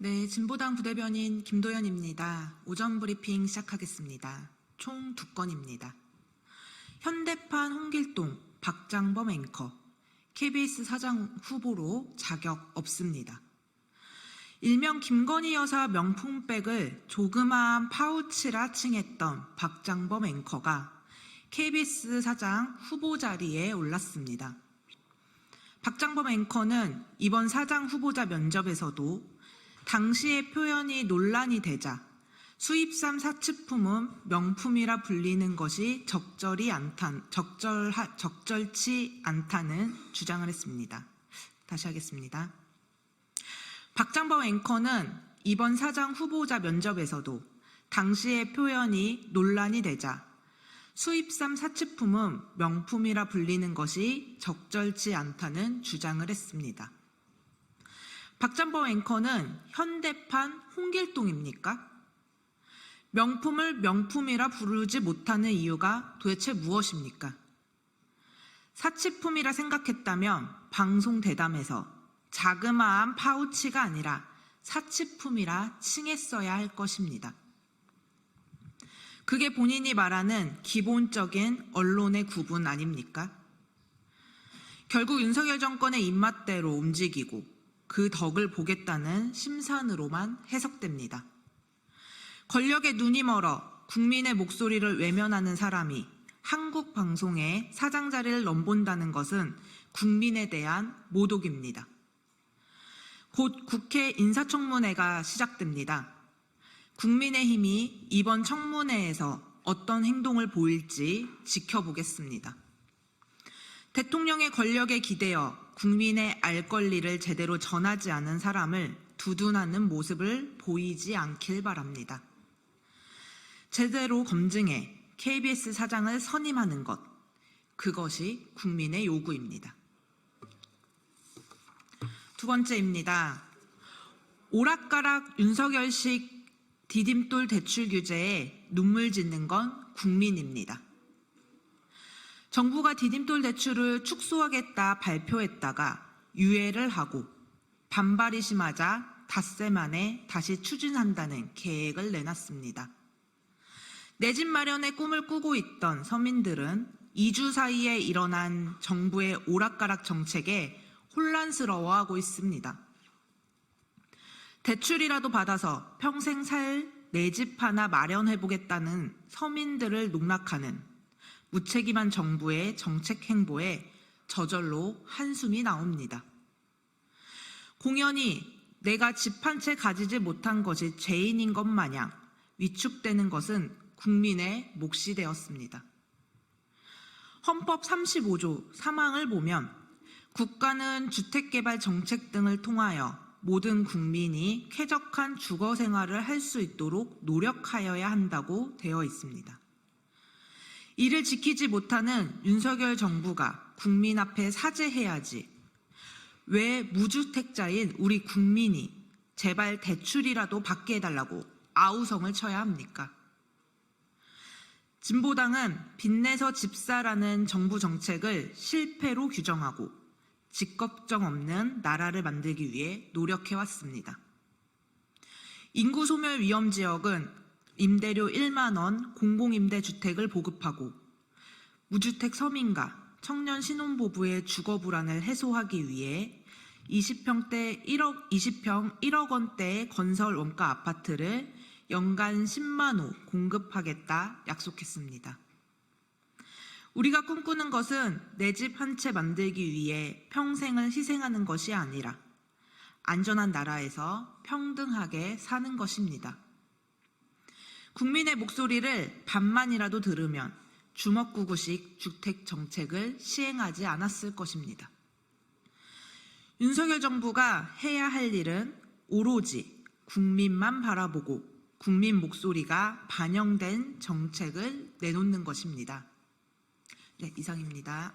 네, 진보당 부대변인 김도연입니다. 오전 브리핑 시작하겠습니다. 총 2건입니다. 현대판 홍길동, 박장범 앵커, KBS 사장 후보로 자격 없습니다. 일명 김건희 여사 명품백을 조그마한 파우치라 칭했던 박장범 앵커가 KBS 사장 후보 자리에 올랐습니다. 박장범 앵커는 이번 사장 후보자 면접에서도 당시의 표현이 논란이 되자 수입산 사치품은 명품이라 불리는 것이 적절치 않다는 주장을 했습니다. 다시 하겠습니다. 박장범 앵커는 이번 사장 후보자 면접에서도 당시의 표현이 논란이 되자 수입산 사치품은 명품이라 불리는 것이 적절치 않다는 주장을 했습니다. 박장범 앵커는 현대판 홍길동입니까? 명품을 명품이라 부르지 못하는 이유가 도대체 무엇입니까? 사치품이라 생각했다면 방송 대담에서 자그마한 파우치가 아니라 사치품이라 칭했어야 할 것입니다. 그게 본인이 말하는 기본적인 언론의 구분 아닙니까? 결국 윤석열 정권의 입맛대로 움직이고 그 덕을 보겠다는 심산으로만 해석됩니다. 권력에 눈이 멀어 국민의 목소리를 외면하는 사람이 한국 방송에 사장 자리를 넘본다는 것은 국민에 대한 모독입니다. 곧 국회 인사청문회가 시작됩니다. 국민의힘이 이번 청문회에서 어떤 행동을 보일지 지켜보겠습니다. 대통령의 권력에 기대어 국민의 알 권리를 제대로 전하지 않은 사람을 두둔하는 모습을 보이지 않길 바랍니다. 제대로 검증해 KBS 사장을 선임하는 것, 그것이 국민의 요구입니다. 두 번째입니다. 오락가락 윤석열식 디딤돌 대출 규제에 눈물 짓는 건 국민입니다. 정부가 디딤돌 대출을 축소하겠다 발표했다가 유예를 하고 반발이 심하자 닷새 만에 다시 추진한다는 계획을 내놨습니다. 내 집 마련의 꿈을 꾸고 있던 서민들은 2주 사이에 일어난 정부의 오락가락 정책에 혼란스러워하고 있습니다. 대출이라도 받아서 평생 살 내 집 하나 마련해보겠다는 서민들을 농락하는 무책임한 정부의 정책 행보에 저절로 한숨이 나옵니다. 공연히 내가 집 한 채 가지지 못한 것이 죄인인 것 마냥 위축되는 것은 국민의 몫이 되었습니다. 헌법 35조 3항을 보면 국가는 주택개발 정책 등을 통하여 모든 국민이 쾌적한 주거 생활을 할 수 있도록 노력하여야 한다고 되어 있습니다. 이를 지키지 못하는 윤석열 정부가 국민 앞에 사죄해야지 왜 무주택자인 우리 국민이 제발 대출이라도 받게 해달라고 아우성을 쳐야 합니까? 진보당은 빚내서 집사라는 정부 정책을 실패로 규정하고 직걱정 없는 나라를 만들기 위해 노력해왔습니다. 인구 소멸 위험 지역은 임대료 1만 원 공공임대주택을 보급하고 무주택 서민과 청년 신혼부부의 주거 불안을 해소하기 위해 20평 1억 원대의 건설 원가 아파트를 연간 10만 호 공급하겠다 약속했습니다. 우리가 꿈꾸는 것은 내 집 한 채 만들기 위해 평생을 희생하는 것이 아니라 안전한 나라에서 평등하게 사는 것입니다. 국민의 목소리를 반만이라도 들으면 주먹구구식 주택 정책을 시행하지 않았을 것입니다. 윤석열 정부가 해야 할 일은 오로지 국민만 바라보고 국민 목소리가 반영된 정책을 내놓는 것입니다. 네, 이상입니다.